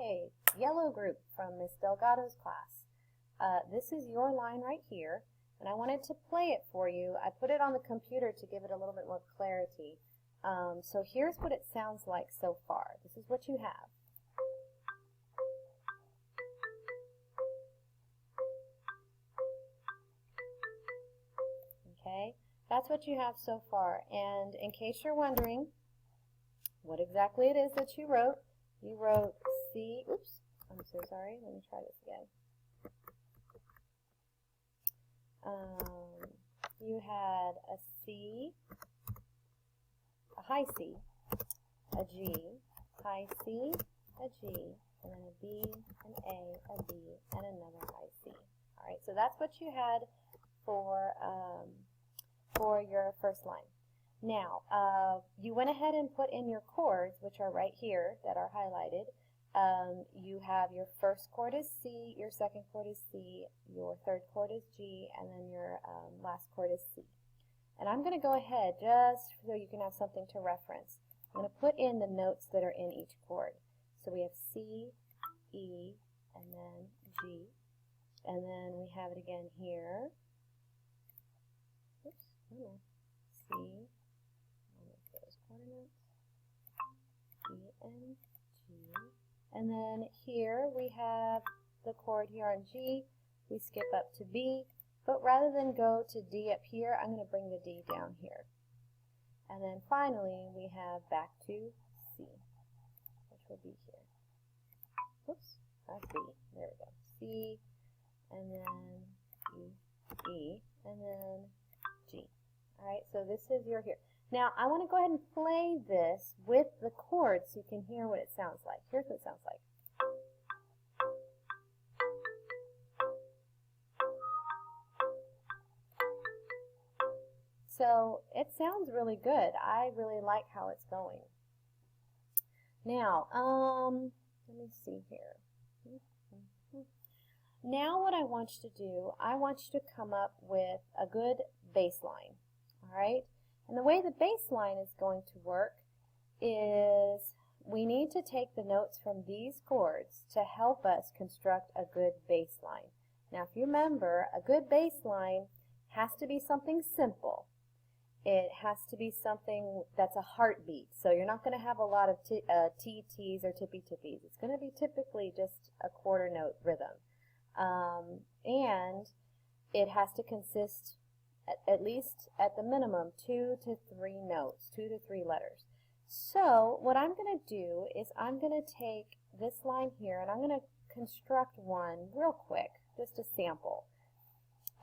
Hey, yellow group from Miss Delgado's class. This is your line right here, and I wanted to play it for you. I put it on the computer to give it a little bit more clarity. So here's what it sounds like so far. This is what you have. Okay, that's what you have so far. And in case you're wondering what exactly it is that you wrote C, oops, I'm so sorry, let me try this again. You had a C, a high C, a G, high C, a G, and then a B, an A, B, and another high C. All right, so that's what you had for your first line. Now, you went ahead and put in your chords, which are right here that are highlighted. You have your first chord is C, your second chord is C, your third chord is G, and then your last chord is C. And I'm going to go ahead just so you can have something to reference. I'm going to put in the notes that are in each chord. So we have C, E, and then G, and then we have it again here. Oops, C, those quarter notes, E and G. And then here we have the chord here on G. We skip up to B, but rather than go to D up here, I'm going to bring the D down here. And then finally we have back to C, which will be here. Oops, not B. There we go. C, and then E, E, and then G. All right, so this is your here. Now, I want to go ahead and play this with the chords so you can hear what it sounds like. Here's what it sounds like. So, it sounds really good. I really like how it's going. Now, let me see here. Now what I want you to do, I want you to come up with a good bass line. All right? And the way the bass line is going to work is we need to take the notes from these chords to help us construct a good bass line. Now if you remember, a good bass line has to be something simple. It has to be something that's a heartbeat. So you're not going to have a lot of TTs or tippy-tippies. It's going to be typically just a quarter note rhythm. And it has to consist at least at the minimum 2 to 3 notes, 2 to 3 letters. So what I'm going to do is I'm going to take this line here and I'm going to construct one real quick, just a sample.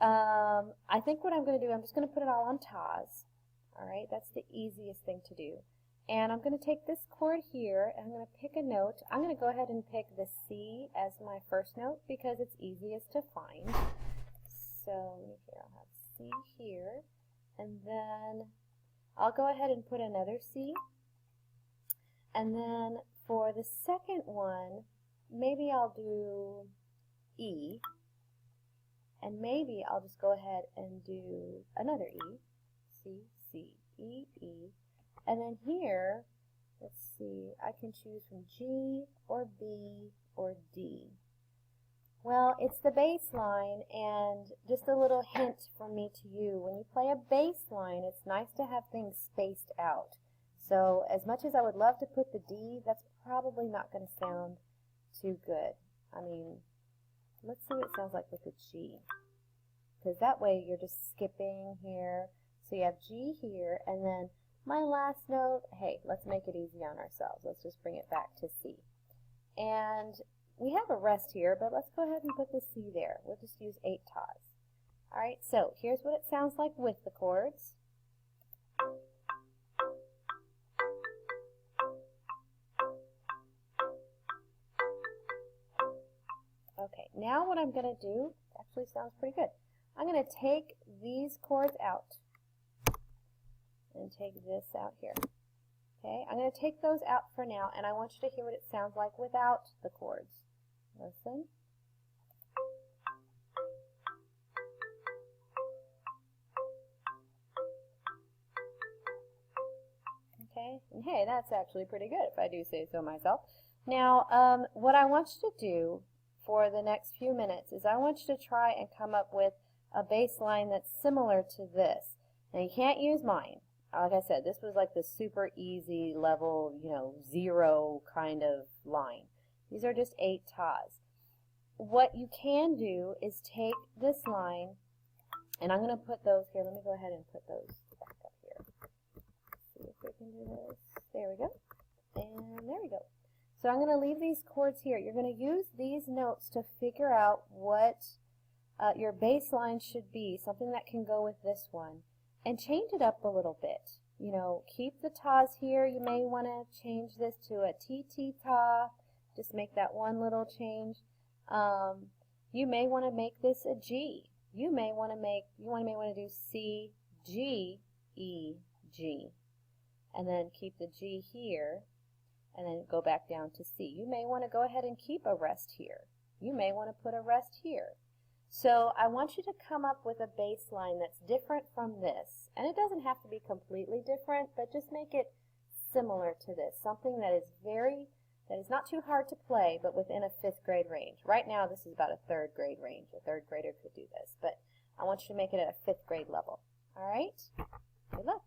I think what I'm going to do, I'm just going to put it all on Taz. All right, that's the easiest thing to do. And I'm going to take this chord here and I'm going to pick a note. I'm going to go ahead and pick the C as my first note because it's easiest to find. So here I'll have C here, and then I'll go ahead and put another C. And then for the second one, maybe I'll do E. And maybe I'll just go ahead and do another E. C, C, E, E. And then here, let's see, I can choose from G or B or D. Well, it's the bass line, and just a little hint from me to you. When you play a bass line, it's nice to have things spaced out. So as much as I would love to put the D, that's probably not going to sound too good. I mean, let's see what it sounds like with the G. Because that way you're just skipping here. So you have G here, and then my last note, hey, let's make it easy on ourselves. Let's just bring it back to C. And we have a rest here, but let's go ahead and put the C there. We'll just use 8 Taz. All right, so here's what it sounds like with the chords. Okay, now what I'm going to do, actually sounds pretty good. I'm going to take these chords out and take this out here. Okay, I'm going to take those out for now, and I want you to hear what it sounds like without the chords. Listen. Okay, and hey, that's actually pretty good if I do say so myself. Now, what I want you to do for the next few minutes is I want you to try and come up with a baseline that's similar to this. Now, you can't use mine. Like I said, this was like the super easy level, 0 kind of line. These are just 8 tas. What you can do is take this line, and I'm going to put those here. Let me go ahead and put those back up here. See if we can do this. There we go. And there we go. So I'm going to leave these chords here. You're going to use these notes to figure out what your baseline should be, something that can go with this one, and change it up a little bit. Keep the tas here. You may want to change this to a TT ta. Just make that one little change. You may want to make this a G. You may want to do C, G, E, G, and then keep the G here, and then go back down to C. You may want to go ahead and keep a rest here. You may want to put a rest here. So I want you to come up with a baseline that's different from this, and it doesn't have to be completely different, but just make it similar to this, something that is not too hard to play, but within a 5th grade range. Right now, this is about a 3rd grade range. A 3rd grader could do this, but I want you to make it at a 5th grade level. All right? Good luck.